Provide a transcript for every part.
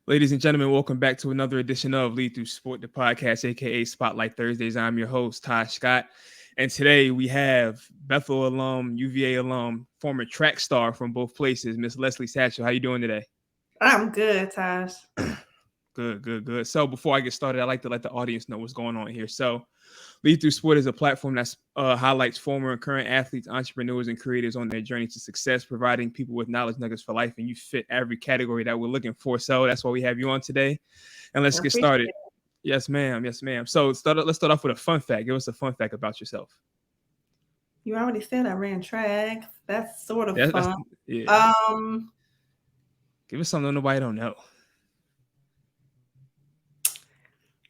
Ladies and gentlemen, welcome back to another edition of Lead Through Sport, the podcast, aka Spotlight Thursdays. I'm your host, Tosh Scott. And today we have Bethel alum, UVA alum, former track star from both places, Miss Leslie Satchell. How you doing today? I'm good, Tosh. Good. So before I get started, I'd like to let the audience know what's going on here. So Lead Through Sport is a platform that highlights former and current athletes, entrepreneurs, and creators on their journey to success, providing people with knowledge nuggets for life. And you fit every category that we're looking for. So that's why we have you on today. And let's get started. Yes, ma'am. So let's start off with a fun fact. Give us a fun fact about yourself. You already said I ran track. That's sort of fun. Yeah. Give us something nobody don't know.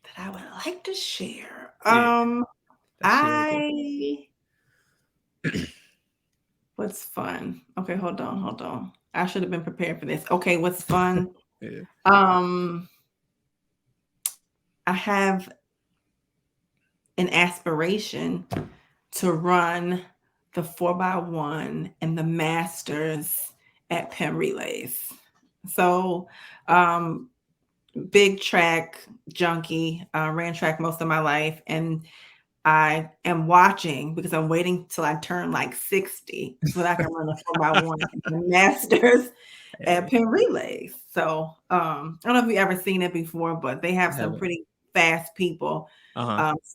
That I would like to share. What's fun? Okay, hold on. I should have been prepared for this. Okay, what's fun? Yeah. I have an aspiration to run the 4x1 and the Masters at Penn Relays. So, big track junkie, ran track most of my life, and I am watching because I'm waiting till I turn like 60 so that I can run the 4x1 and the Masters at Penn Relays. So I don't know if you've ever seen it before, but they have some pretty fast people,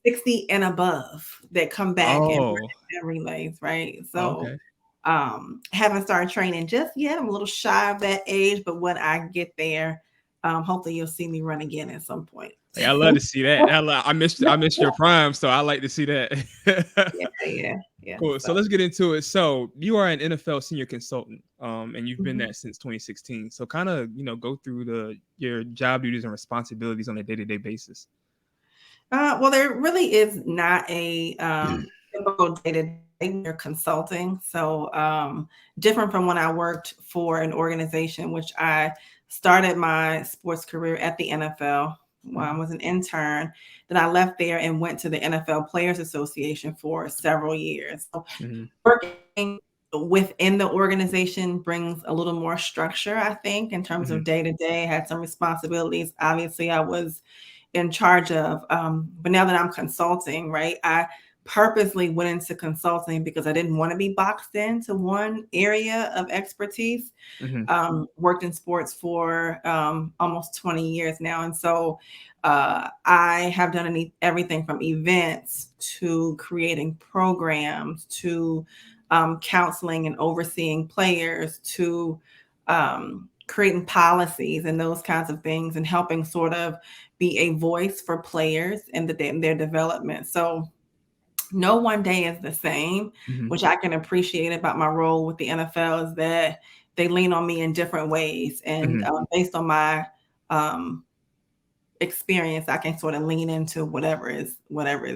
60 and above, that come back and run Penn Relays, right? So haven't started training just yet. I'm a little shy of that age, but when I get there, hopefully you'll see me run again at some point. Hey, I love to see that. I missed your prime, so I like to see that. Yeah. Cool. So let's get into it. So you are an NFL senior consultant, and you've been that since 2016. So kind of, go through your job duties and responsibilities on a day-to-day basis. Well, there really is not a typical day-to-day. You're consulting, so different from when I worked for an organization, which I started my sports career at the NFL. I was an intern. Then I left there and went to the NFL Players Association for several years. So working within the organization brings a little more structure, I think, in terms of day-to-day. Had some responsibilities. Obviously, I was in charge of, but now that I'm consulting, right, I purposely went into consulting because I didn't want to be boxed into one area of expertise. Worked in sports for almost 20 years now. And so I have done everything from events to creating programs to counseling and overseeing players to creating policies and those kinds of things, and helping sort of be a voice for players in their development. So no one day is the same, which I can appreciate about my role with the NFL, is that they lean on me in different ways. And based on my experience, I can sort of lean into whatever is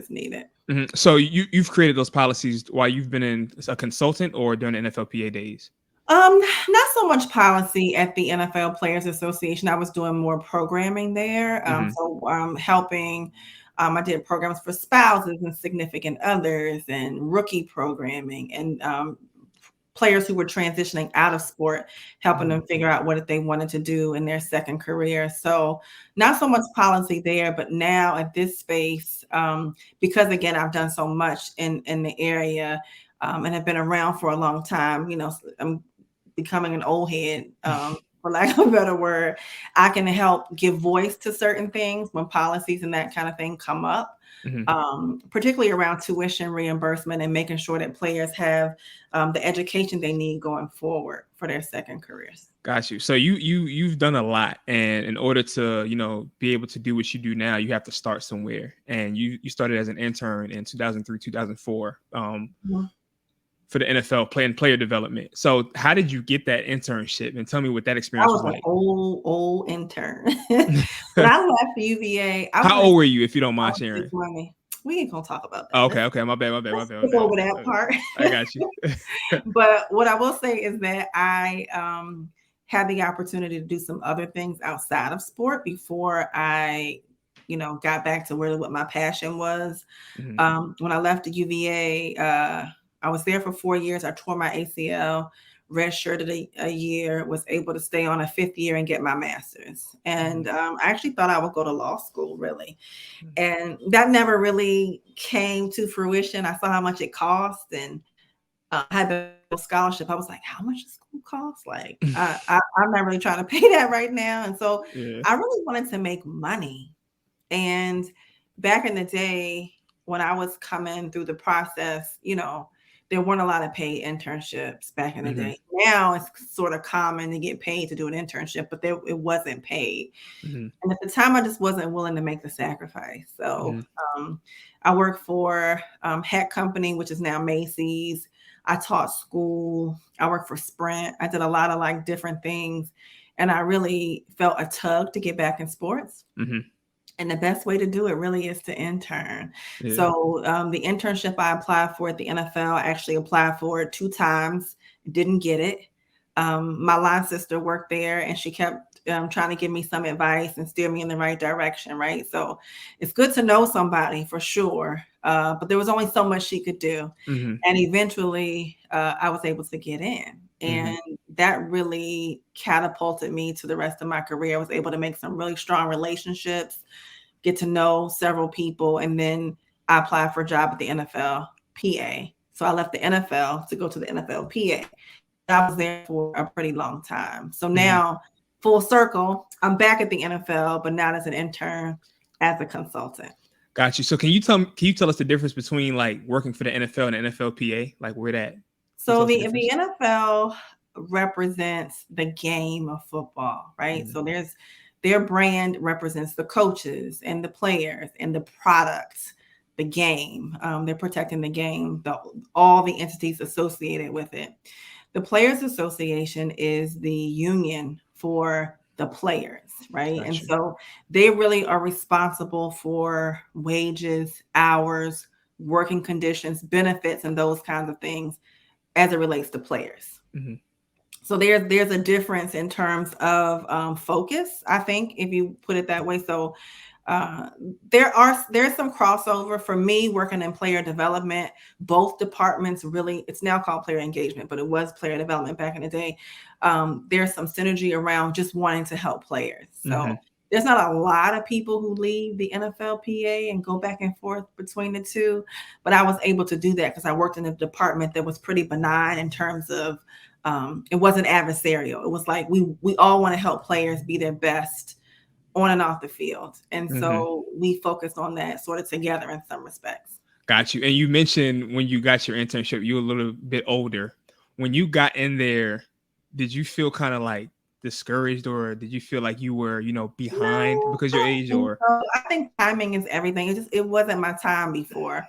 needed. So you've created those policies while you've been in a consultant or during the NFLPA days? Not so much policy at the NFL Players Association. I was doing more programming there. So helping. I did programs for spouses and significant others, and rookie programming, and players who were transitioning out of sport, helping them figure out what they wanted to do in their second career. So not so much policy there, but now at this space, because again, I've done so much in the area and have been around for a long time, I'm becoming an old head, for lack of a better word. I can help give voice to certain things when policies and that kind of thing come up, particularly around tuition reimbursement and making sure that players have the education they need going forward for their second careers. Got you. So you've done a lot, and in order to be able to do what you do now, you have to start somewhere. And you started as an intern in 2003, 2004. For the NFL player development. So how did you get that internship? And tell me what that experience was like. I was an old intern. When I left UVA, how old were you, if you don't mind sharing? We ain't gonna talk about that. Okay. My bad. Over that part. I got you. But what I will say is that I had the opportunity to do some other things outside of sport before I got back to really what my passion was. When I left the UVA, I was there for 4 years. I tore my ACL redshirted a year, was able to stay on a 5th year and get my master's. And I actually thought I would go to law school, really. And that never really came to fruition. I saw how much it cost, and had the scholarship. I was like, how much does school cost? Like, I'm not really trying to pay that right now. And so I really wanted to make money. And back in the day, when I was coming through the process, there weren't a lot of paid internships back in the day. Now it's sort of common to get paid to do an internship, but it wasn't paid. And at the time, I just wasn't willing to make the sacrifice. So I worked for Heck Company, which is now Macy's. I taught school. I worked for Sprint. I did a lot of like different things. And I really felt a tug to get back in sports. And the best way to do it really is to intern. So the internship I applied for at the NFL, I actually applied for it 2 times, didn't get it. My line sister worked there, and she kept trying to give me some advice and steer me in the right direction, right? So it's good to know somebody for sure. But there was only so much she could do. And eventually I was able to get in. And that really catapulted me to the rest of my career. I was able to make some really strong relationships, get to know several people, and then I applied for a job at the NFLPA. So I left the NFL to go to the NFLPA. I was there for a pretty long time. So now, full circle, I'm back at the NFL, but not as an intern, as a consultant. Got you. So can you tell us the difference between like working for the NFL and the NFLPA? Like where that? So the NFL represents the game of football, right? So their brand represents the coaches and the players and the products, the game. They're protecting the game, all the entities associated with it. The Players Association is the union for the players, right? Gotcha. And so they really are responsible for wages, hours, working conditions, benefits, and those kinds of things as it relates to players. So there's a difference in terms of focus, I think, if you put it that way. So there's some crossover for me working in player development. Both departments really, it's now called player engagement, but it was player development back in the day. There's some synergy around just wanting to help players. So there's not a lot of people who leave the NFLPA and go back and forth between the two, but I was able to do that because I worked in a department that was pretty benign in terms of it wasn't adversarial. It was like we all want to help players be their best on and off the field. And so we focused on that sort of together in some respects. Got you. And you mentioned when you got your internship, you were a little bit older. When you got in there, did you feel kind of like discouraged, or did you feel like you were, behind because your age? Or I think timing is everything. It wasn't my time before.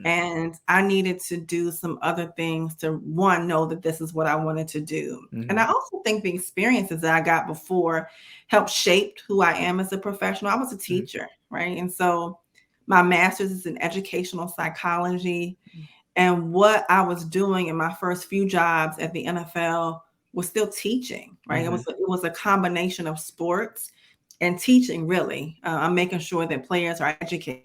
And I needed to do some other things to, one, know that this is what I wanted to do. And I also think the experiences that I got before helped shape who I am as a professional. I was a teacher, right? And so my master's is in educational psychology. And what I was doing in my first few jobs at the NFL was still teaching, right? It was a combination of sports and teaching, really. I'm making sure that players are educated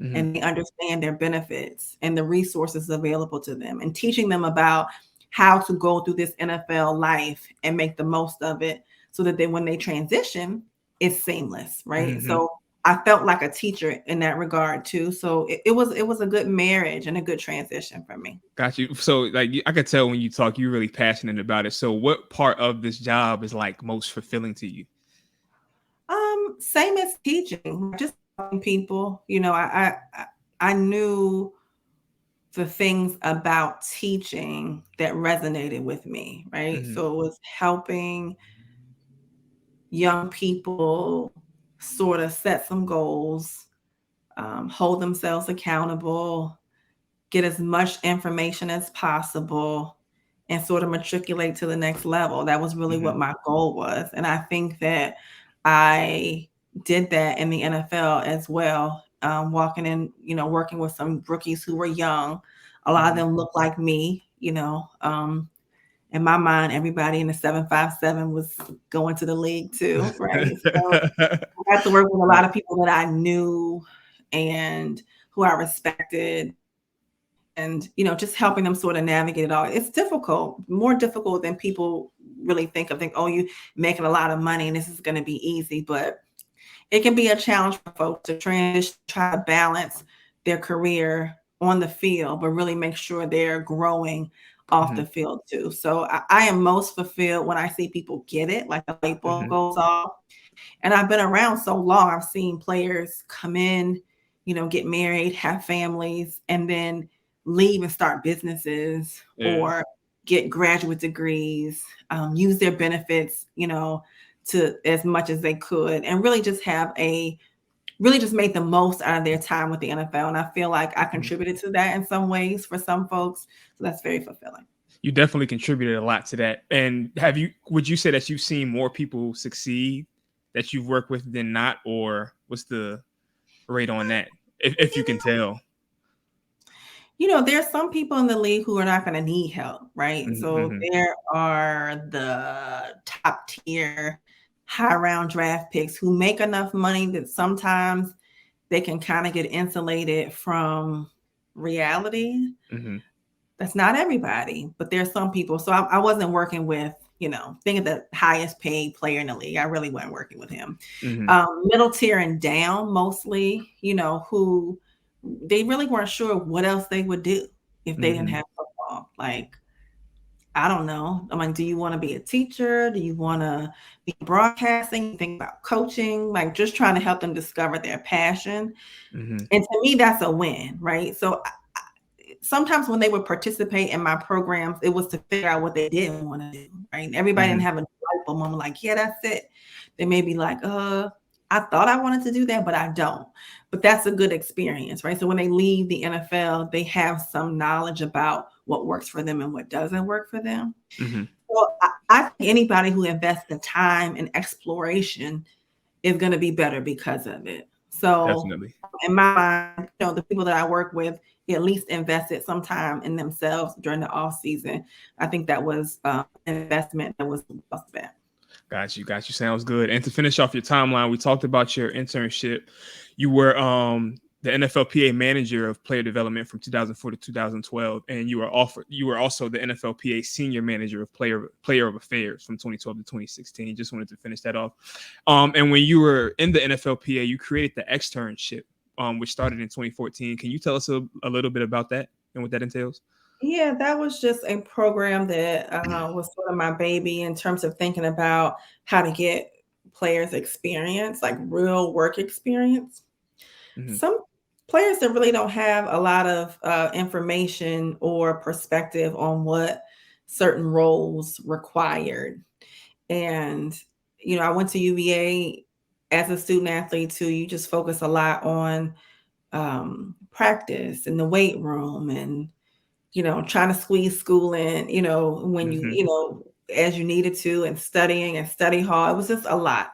and they understand their benefits and the resources available to them, and teaching them about how to go through this NFL life and make the most of it so that when they transition, it's seamless, right? So I felt like a teacher in that regard too. So it was a good marriage and a good transition for me. Got you. So like I could tell when you talk, you're really passionate about it. So what part of this job is like most fulfilling to you? Same as teaching, just people, I knew the things about teaching that resonated with me, right? So it was helping young people sort of set some goals, hold themselves accountable, get as much information as possible, and sort of matriculate to the next level. That was really what my goal was. And I think that I did that in the NFL as well, walking in, working with some rookies who were young. A lot of them looked like me, in my mind, everybody in the 757 was going to the league too, right? So I had to work with a lot of people that I knew and who I respected. and, you know, just helping them sort of navigate it all. It's difficult, more difficult than people really think of. Think, oh, you making a lot of money and this is going to be easy, but it can be a challenge for folks to transition, try to balance their career on the field, but really make sure they're growing off the field too. So I am most fulfilled when I see people get it, like a light bulb goes off. And I've been around so long, I've seen players come in, you know, get married, have families, and then leave and start businesses or get graduate degrees, use their benefits, you know, to as much as they could, and really just really just make the most out of their time with the NFL. And I feel like I contributed to that in some ways for some folks. So that's very fulfilling. You definitely contributed a lot to that. And would you say that you've seen more people succeed that you've worked with than not, or what's the rate on that, if you can tell? You know, there's some people in the league who are not going to need help, right? So there are the top tier, high round draft picks who make enough money that sometimes they can kind of get insulated from reality. That's not everybody, but there's some people. So I wasn't working with, you know, think of the highest paid player in the league. I really wasn't working with him. Middle tier and down mostly, you know, who they really weren't sure what else they would do if they didn't have football. Like, I don't know. I'm like, do you want to be a teacher? Do you want to be broadcasting? Think about coaching, like just trying to help them discover their passion. And to me, that's a win, right? So sometimes when they would participate in my programs, it was to figure out what they didn't want to do, right? Everybody didn't have a light bulb moment like, yeah, that's it. They may be like, I thought I wanted to do that, but I don't. But that's a good experience, right? So when they leave the NFL, they have some knowledge about what works for them and what doesn't work for them. So I think anybody who invests the time and exploration is going to be better because of it. So definitely, in my mind, you know, the people that I work with at least invested some time in themselves during the off season. I think that was an investment that was well spent. Got you. Sounds good. And to finish off your timeline, we talked about your internship. You were the NFLPA manager of player development from 2004 to 2012, and you were also the NFLPA senior manager of player of affairs from 2012 to 2016. Just wanted to finish that off. And when you were in the NFLPA, you created the Externship, which started in 2014. Can you tell us a little bit about that and what that entails? Yeah, that was just a program that was sort of my baby in terms of thinking about how to get players experience, like real work experience. Some players that really don't have a lot of information or perspective on what certain roles required. And, you know, I went to UVA as a student athlete too. You just focus a lot on practice in the weight room and, you know, trying to squeeze school in, you know, when you know, as you needed to, and studying and study hall. It was just a lot.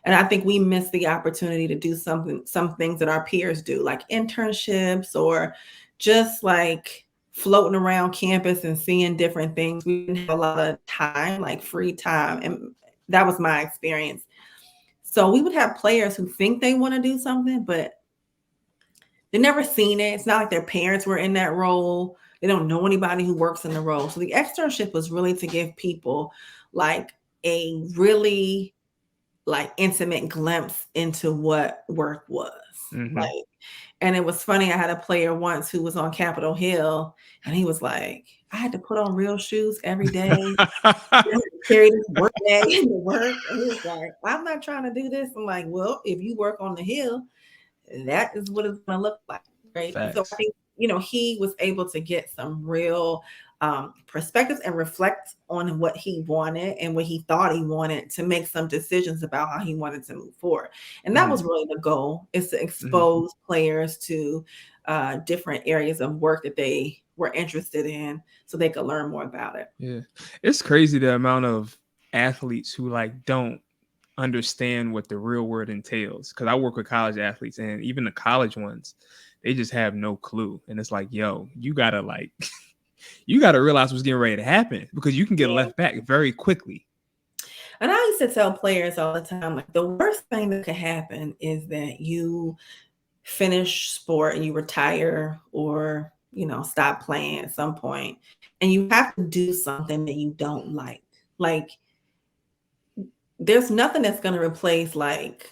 And I think we missed the opportunity to do some things that our peers do, like internships or just like floating around campus and seeing different things. We didn't have a lot of time, like free time. And that was my experience. So we would have players who think they want to do something, but they've never seen it. It's not like their parents were in that role. They don't know anybody who works in the role. So the externship was really to give people like a really like intimate glimpse into what work was. Like, and it was funny. I had a player once who was on Capitol Hill, and he was like, I had to put on real shoes every day. Carry this work bag into work. And he was like, I'm not trying to do this. I'm like, well, if you work on the Hill, that is what it's going to look like, right? So I think, you know, he was able to get some real perspectives and reflect on what he wanted and what he thought he wanted to make some decisions about how he wanted to move forward. And that was really the goal, is to expose players to different areas of work that they were interested in so they could learn more about it. Yeah. It's crazy the amount of athletes who like don't understand what the real world entails. Because I work with college athletes, and even the college ones, they just have no clue. And it's like, yo, you gotta like you gotta realize what's getting ready to happen, because you can get left back very quickly. And I used to tell players all the time, like, the worst thing that could happen is that you finish sport and you retire, or stop playing at some point, and you have to do something that you don't like. Like, there's nothing that's going to replace like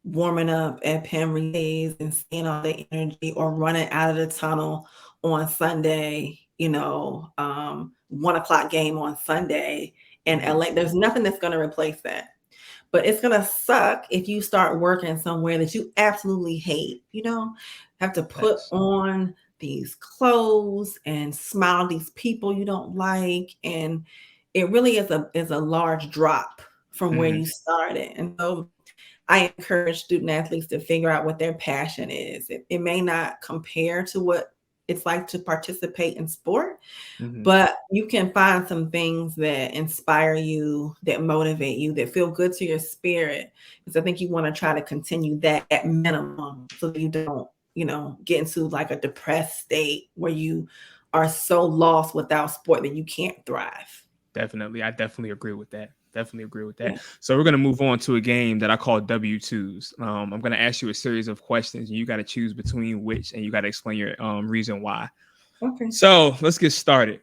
warming up at Penn relays and seeing all the energy, or running out of the tunnel on Sunday, 1 o'clock game on Sunday in LA. There's nothing that's going to replace that. But it's going to suck if you start working somewhere that you absolutely hate, have to put on these clothes and smile at these people you don't like. And it really is a large drop from where you started. And so I encourage student athletes to figure out what their passion is. It may not compare to what it's like to participate in sport, but you can find some things that inspire you, that motivate you, that feel good to your spirit. Because I think you want to try to continue that at minimum, so that you don't, get into like a depressed state where you are so lost without sport that you can't thrive. Definitely. I definitely agree with that. Yeah. So we're going to move on to a game that I call W2s. I'm going to ask you a series of questions, and you got to choose between which, and you got to explain your reason why. Okay. So let's get started.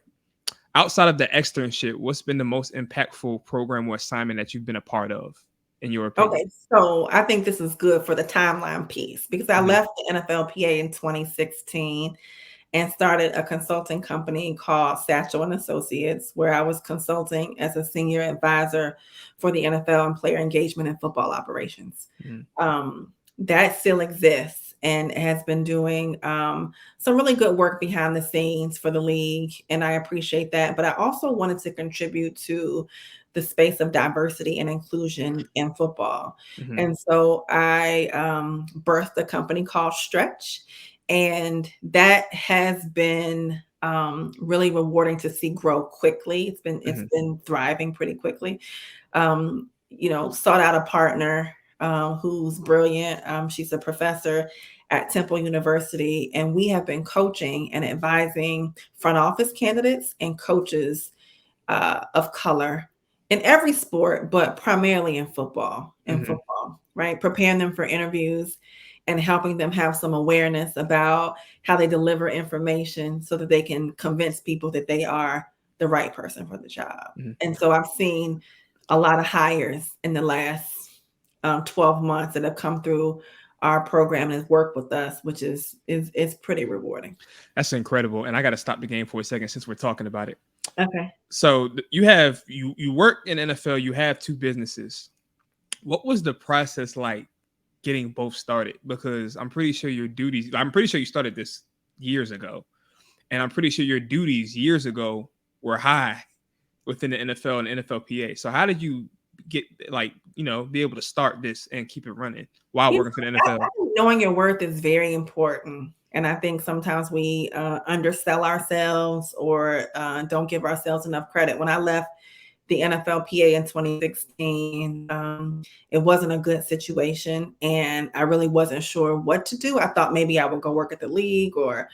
Outside of the externship, what's been the most impactful program or assignment that you've been a part of, in your opinion? Okay, so I think this is good for the timeline piece, because I left the NFLPA in 2016 and started a consulting company called Satchell and Associates, where I was consulting as a senior advisor for the NFL and player engagement and football operations. That still exists and has been doing some really good work behind the scenes for the league, and I appreciate that. But I also wanted to contribute to the space of diversity and inclusion in football. And so I birthed a company called Stretch, and that has been really rewarding to see grow quickly. It's been thriving pretty quickly. Sought out a partner who's brilliant. She's a professor at Temple University, and we have been coaching and advising front office candidates and coaches of color in every sport, but primarily in football. Right? Preparing them for interviews and helping them have some awareness about how they deliver information, so that they can convince people that they are the right person for the job. And so I've seen a lot of hires in the last 12 months that have come through our program and worked with us, which is pretty rewarding. That's incredible. And I got to stop the game for a second, since we're talking about it. Okay. So you work in NFL, you have 2 businesses. What was the process like getting both started? Because I'm pretty sure you started this years ago, and I'm pretty sure your duties years ago were high within the NFL and NFLPA. So how did you get be able to start this and keep it running while working for the NFL? I think knowing your worth is very important. And I think sometimes we undersell ourselves, or don't give ourselves enough credit. When I left the NFLPA in 2016, it wasn't a good situation, and I really wasn't sure what to do. I thought maybe I would go work at the league or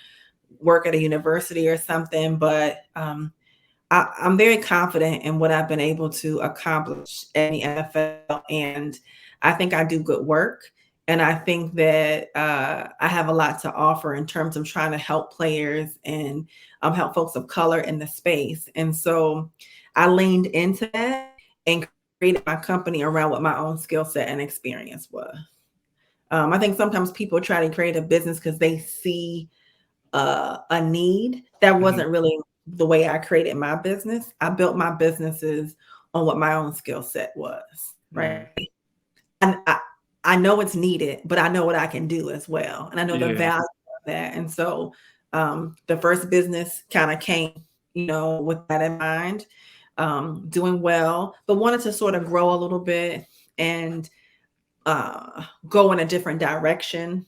work at a university or something, but I'm very confident in what I've been able to accomplish at the NFL, and I think I do good work. And I think that I have a lot to offer in terms of trying to help players and help folks of color in the space. And so I leaned into that and created my company around what my own skill set and experience was. I think sometimes people try to create a business because they see a need. That wasn't really the way I created my business. I built my businesses on what my own skill set was, right? And I know it's needed, but I know what I can do as well. And I know the value of that. And so the first business kind of came, with that in mind, doing well, but wanted to sort of grow a little bit and go in a different direction.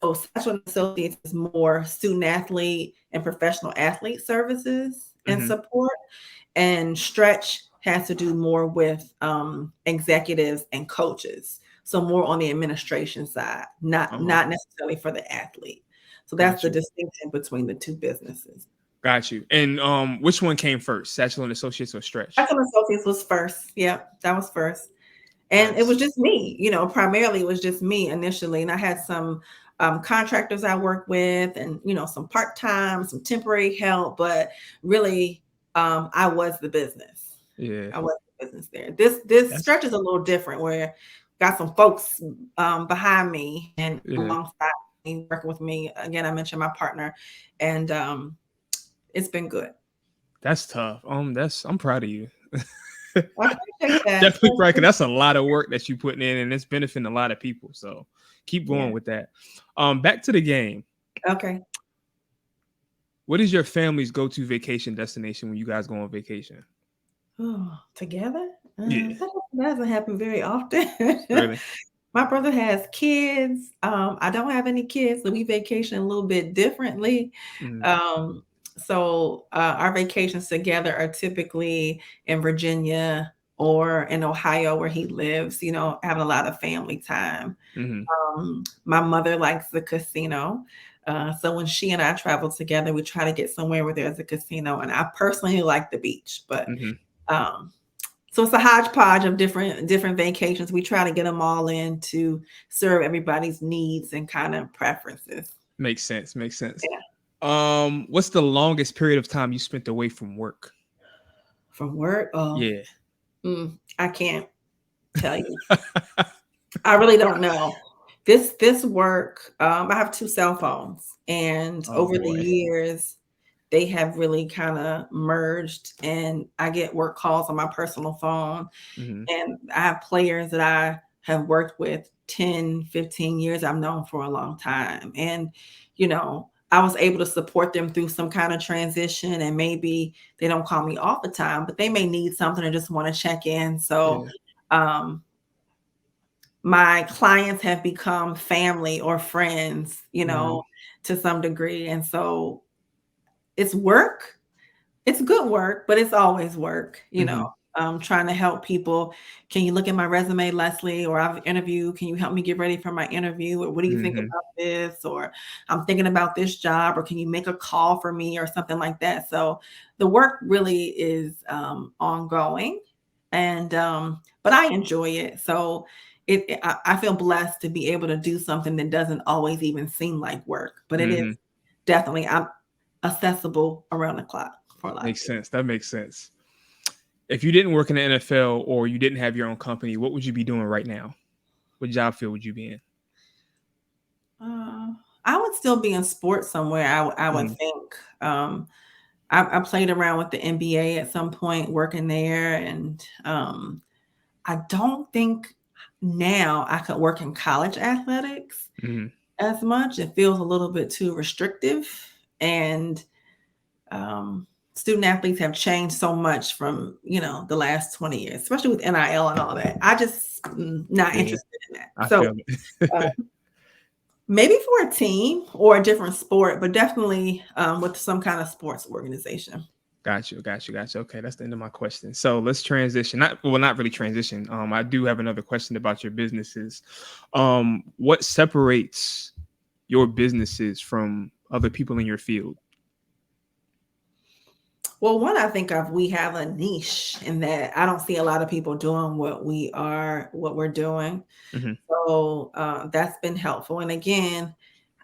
So Satchell & Associates is more student athlete and professional athlete services and support. And Stretch has to do more with executives and coaches. So more on the administration side, not necessarily for the athlete. So that's the distinction between the 2 businesses. Got you. And which one came first, Satchell & Associates or Stretch? Satchell & Associates was first. Yeah, that was first. And it was just me, primarily it was just me initially. And I had some contractors I work with, and some part-time, some temporary help, but really I was the business. Yeah. I was the business there. This That's stretch is a little different, where got some folks behind me and alongside me, working with me. Again, I mentioned my partner, and it's been good. That's tough. I'm proud of you. I appreciate that. Definitely proud, 'cause that's a lot of work that you putting in, and it's benefiting a lot of people. So keep going with that. Back to the game. Okay. What is your family's go-to vacation destination when you guys go on vacation? Oh, together? Yeah. That doesn't happen very often. Really? My brother has kids. I don't have any kids, so we vacation a little bit differently. Mhm. So our vacations together are typically in Virginia or in Ohio, where he lives, having a lot of family time. Mhm. My mother likes the casino. So when she and I travel together, we try to get somewhere where there's a casino. And I personally like the beach, but Mhm. um, so it's a hodgepodge of different vacations. We try to get them all in to serve everybody's needs and kind of preferences. Makes sense. Makes sense. Yeah. What's the longest period of time you spent away from work? From work? Oh, Yeah. I can't tell you. I really don't know. This work, I have 2 cell phones, and Oh over the boy. years, they have really kinda merged, and I get work calls on my personal phone, Mhm. and I have players that I have worked with 10, 15 years, I've known for a long time, and, I was able to support them through some kind of transition, and maybe they don't call me all the time, but they may need something or just wanna check in, so, Yeah. um my clients have become family or friends, Mhm. to some degree. And so it's work. It's good work, but it's always work, Mhm. trying to help people. Can you look at my resume, Leslie? Or I've interviewed. Can you help me get ready for my interview? Or what do you think Mhm. about this? Or I'm thinking about this job, or can you make a call for me or something like that? So the work really is ongoing, and but I enjoy it. So I feel blessed to be able to do something that doesn't always even seem like work, but it is Mhm. definitely, I'm accessible around the clock for a lot of Makes people. sense. That makes sense. If you didn't work in the NFL or you didn't have your own company, what would you be doing right now? What job field would you be in? Uh, I would still be in sports somewhere, I would Mhm. think. I played around with the NBA at some point, working there, and I don't think now I could work in college athletics Mhm. as much. It feels a little bit too restrictive, and um, student athletes have changed so much from the last 20 years, especially with NIL and all that. I just not Yeah, interested in that. I So feel it. maybe for a team or a different sport, but definitely with some kind of sports organization. Got you, got you, got you. Okay, that's the end of my question. So let's transition. Not really transition. I do have another question about your businesses. What separates your businesses from other people in your field? Well, one, I think we have a niche in that I don't see a lot of people doing what we're doing. Mhm. So that's been helpful. And again,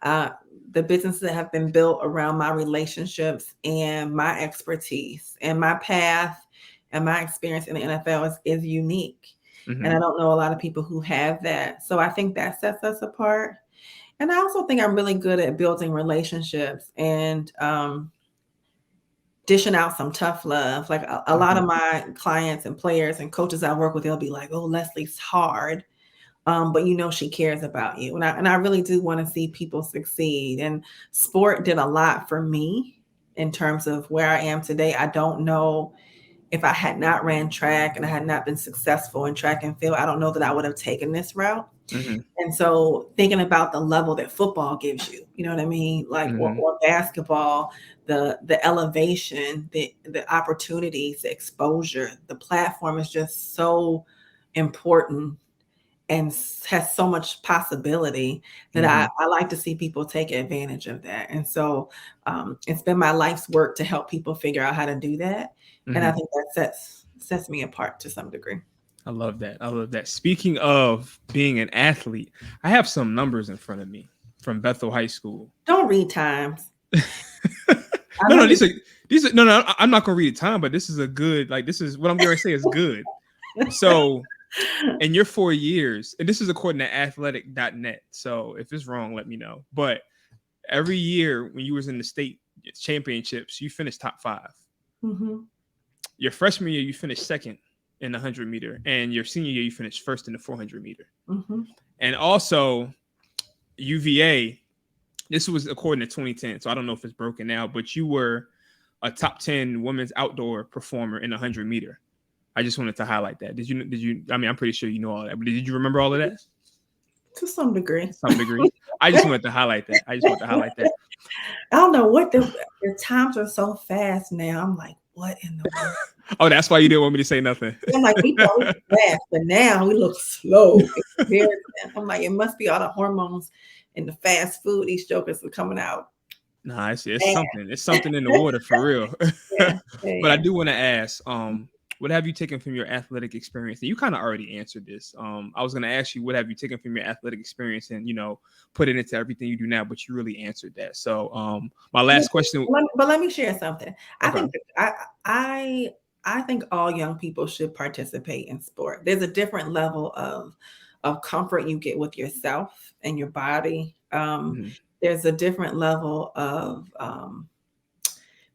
uh, the businesses that have been built around my relationships and my expertise and my path and my experience in the NFL is unique. And I Mhm. don't know a lot of people who have that. So I think that sets us apart. And I also think I'm really good at building relationships and dishing out some tough love. Like a lot of Mhm. my clients and players and coaches I work with, they'll be like, "Oh, Leslie's hard." But she cares about you. And I really do want to see people succeed. And sport did a lot for me in terms of where I am today. I don't know if I had not ran track and I had not been successful in track and field, I don't know that I would have taken this route. Mhm. And so thinking about the level that football gives you, you know what I mean? Like Mhm. or basketball, the elevation, the opportunities, the exposure, the platform is just so important and has so much possibility that Mhm. I like to see people take advantage of that. And so it's been my life's work to help people figure out how to do that. And I Mhm. think that sets me apart to some degree. I love that. I love that. Speaking of being an athlete, I have some numbers in front of me from Bethel High School. Don't read times. No, these are no. I'm not gonna read the time, but this is a good, like, this is what I'm going to say is good. So in your 4 years, and this is according to athletic.net. So if it's wrong, let me know. But every year when you was in the state championships, you finished top 5. Mm-hmm. Your freshman year, you finished second in the 100 meter, and your senior year, you finished first in the 400 meter. Mm-hmm. And also UVA, this was according to 2010. So I don't know if it's broken now, but you were a top 10 women's outdoor performer in the 100 meter. I just wanted to highlight that. Did you, I mean, I'm pretty sure you know all that, but did you remember all of that? To some degree. I just wanted to highlight that. I don't know what the times are so fast now. I'm like, what in the world? Oh, that's why you didn't want me to say nothing. I'm like, we thought we were fast, but now we look slow. I'm like, it must be all the hormones and the fast food. These jokers are coming out. Nah, it's something. It's something in the water for real. Yeah. But I do want to ask, what have you taken from your athletic experience? And you kind of already answered this. I was going to ask you, what have you taken from your athletic experience and, put it into everything you do now, but you really answered that. So my last question. But let me share something. Okay. I think all young people should participate in sport. There's a different level of comfort you get with yourself and your body. There's a different level of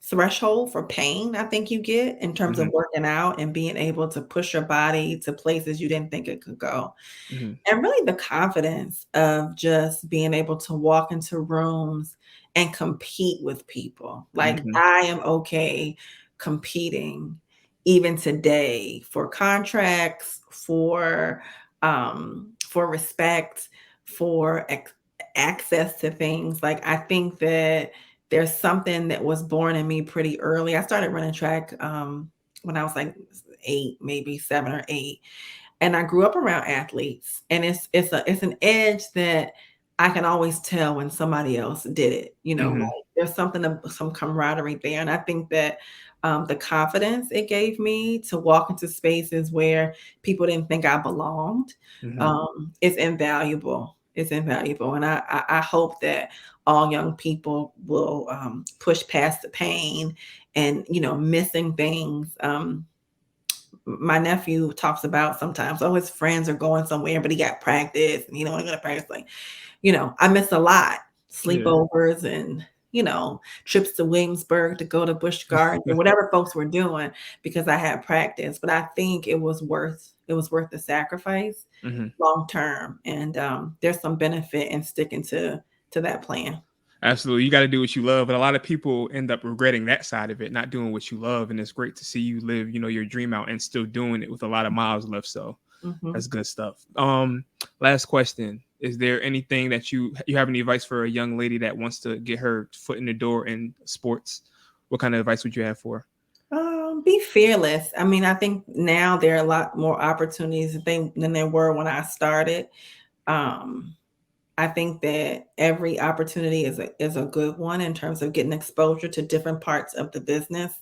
threshold for pain I think you get in terms of working out and being able to push your body to places you didn't think it could go. And really the confidence of just being able to walk into rooms and compete with people. Like I am okay competing even today for contracts, for respect, for access to things. Like I think that there's something that was born in me pretty early. I started running track when I was like 8, maybe 7 or 8, and I grew up around athletes. And it's an edge that I can always tell when somebody else did it. Like there's some camaraderie there, and I think that the confidence it gave me to walk into spaces where people didn't think I belonged is invaluable. It's invaluable. And I hope that all young people will push past the pain and, missing things. My nephew talks about sometimes, his friends are going somewhere, but he got practice and he don't want to go to practice. Like, I miss a lot. Sleepovers and, trips to Williamsburg to go to Busch Gardens or whatever folks were doing because I had practice. But I think it was worth the sacrifice long term. And there's some benefit in sticking to that plan. Absolutely. You got to do what you love. But a lot of people end up regretting that side of it, not doing what you love. And it's great to see you live, your dream out and still doing it with a lot of miles left. So that's good stuff. Last question. Is there anything that you have any advice for a young lady that wants to get her foot in the door in sports? What kind of advice would you have for her? Be fearless. I mean, I think now there are a lot more opportunities than there were when I started. I think that every opportunity is a good one in terms of getting exposure to different parts of the business.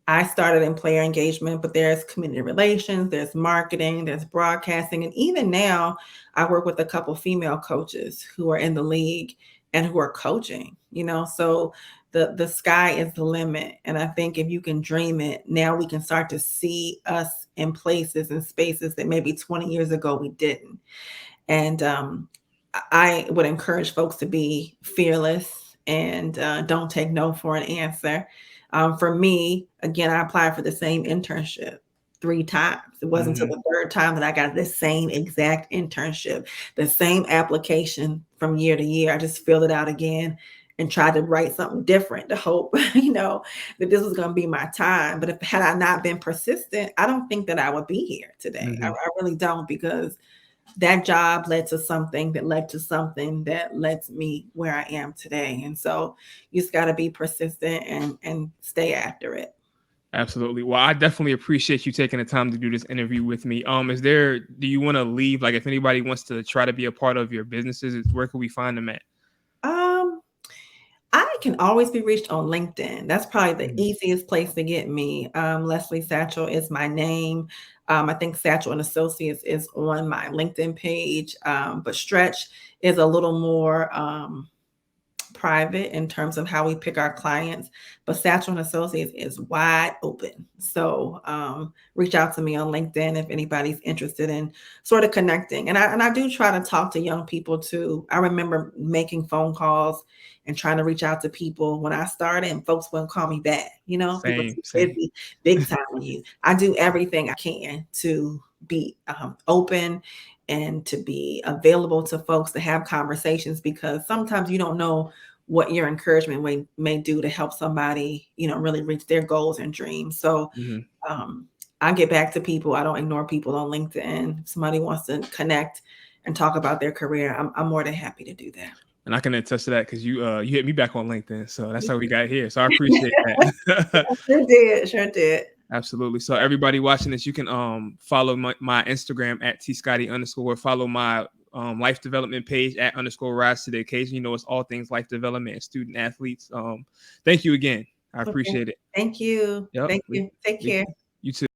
I started in player engagement, but there's community relations, there's marketing, there's broadcasting. And even now I work with a couple female coaches who are in the league and who are coaching, so the sky is the limit. And I think if you can dream it, now we can start to see us in places and spaces that maybe 20 years ago we didn't. And I would encourage folks to be fearless and don't take no for an answer. For me, again, I applied for the same internship 3 times. It wasn't until the 3rd time that I got the same exact internship, the same application from year to year. I just filled it out again and tried to write something different to hope, that this was going to be my time. But had I not been persistent, I don't think that I would be here today. I really don't, because that job led to something that led to something that led me where I am today. And so you just got to be persistent and stay after it. Absolutely. Well, I definitely appreciate you taking the time to do this interview with me. Do you want to leave? Like, if anybody wants to try to be a part of your businesses, where can we find them at? I I can always be reached on LinkedIn. That's probably the easiest place to get me. Leslie Satchell is my name. I think Satchell and Associates is on my LinkedIn page, but Stretch is a little more private in terms of how we pick our clients, but Satchell and Associates is wide open. So reach out to me on LinkedIn if anybody's interested in sort of connecting. And I do try to talk to young people too. I remember making phone calls and trying to reach out to people when I started, and folks wouldn't call me back. You know, people too busy, big time with you. I do everything I can to be open and to be available to folks to have conversations, because sometimes you don't know what your encouragement may do to help somebody, you know, really reach their goals and dreams. So I get back to people. I don't ignore people on LinkedIn. If somebody wants to connect and talk about their career, I'm more than happy to do that. And I can attest to that because you hit me back on LinkedIn. So that's how we got here. So I appreciate that. Sure did. Absolutely. So everybody watching this, you can follow my Instagram at tscotty_, follow my life development page at _rise to the occasion. You know, it's all things life development and student athletes. Thank you again. I appreciate it. Thank you. Yep. Thank you. Take care. You too.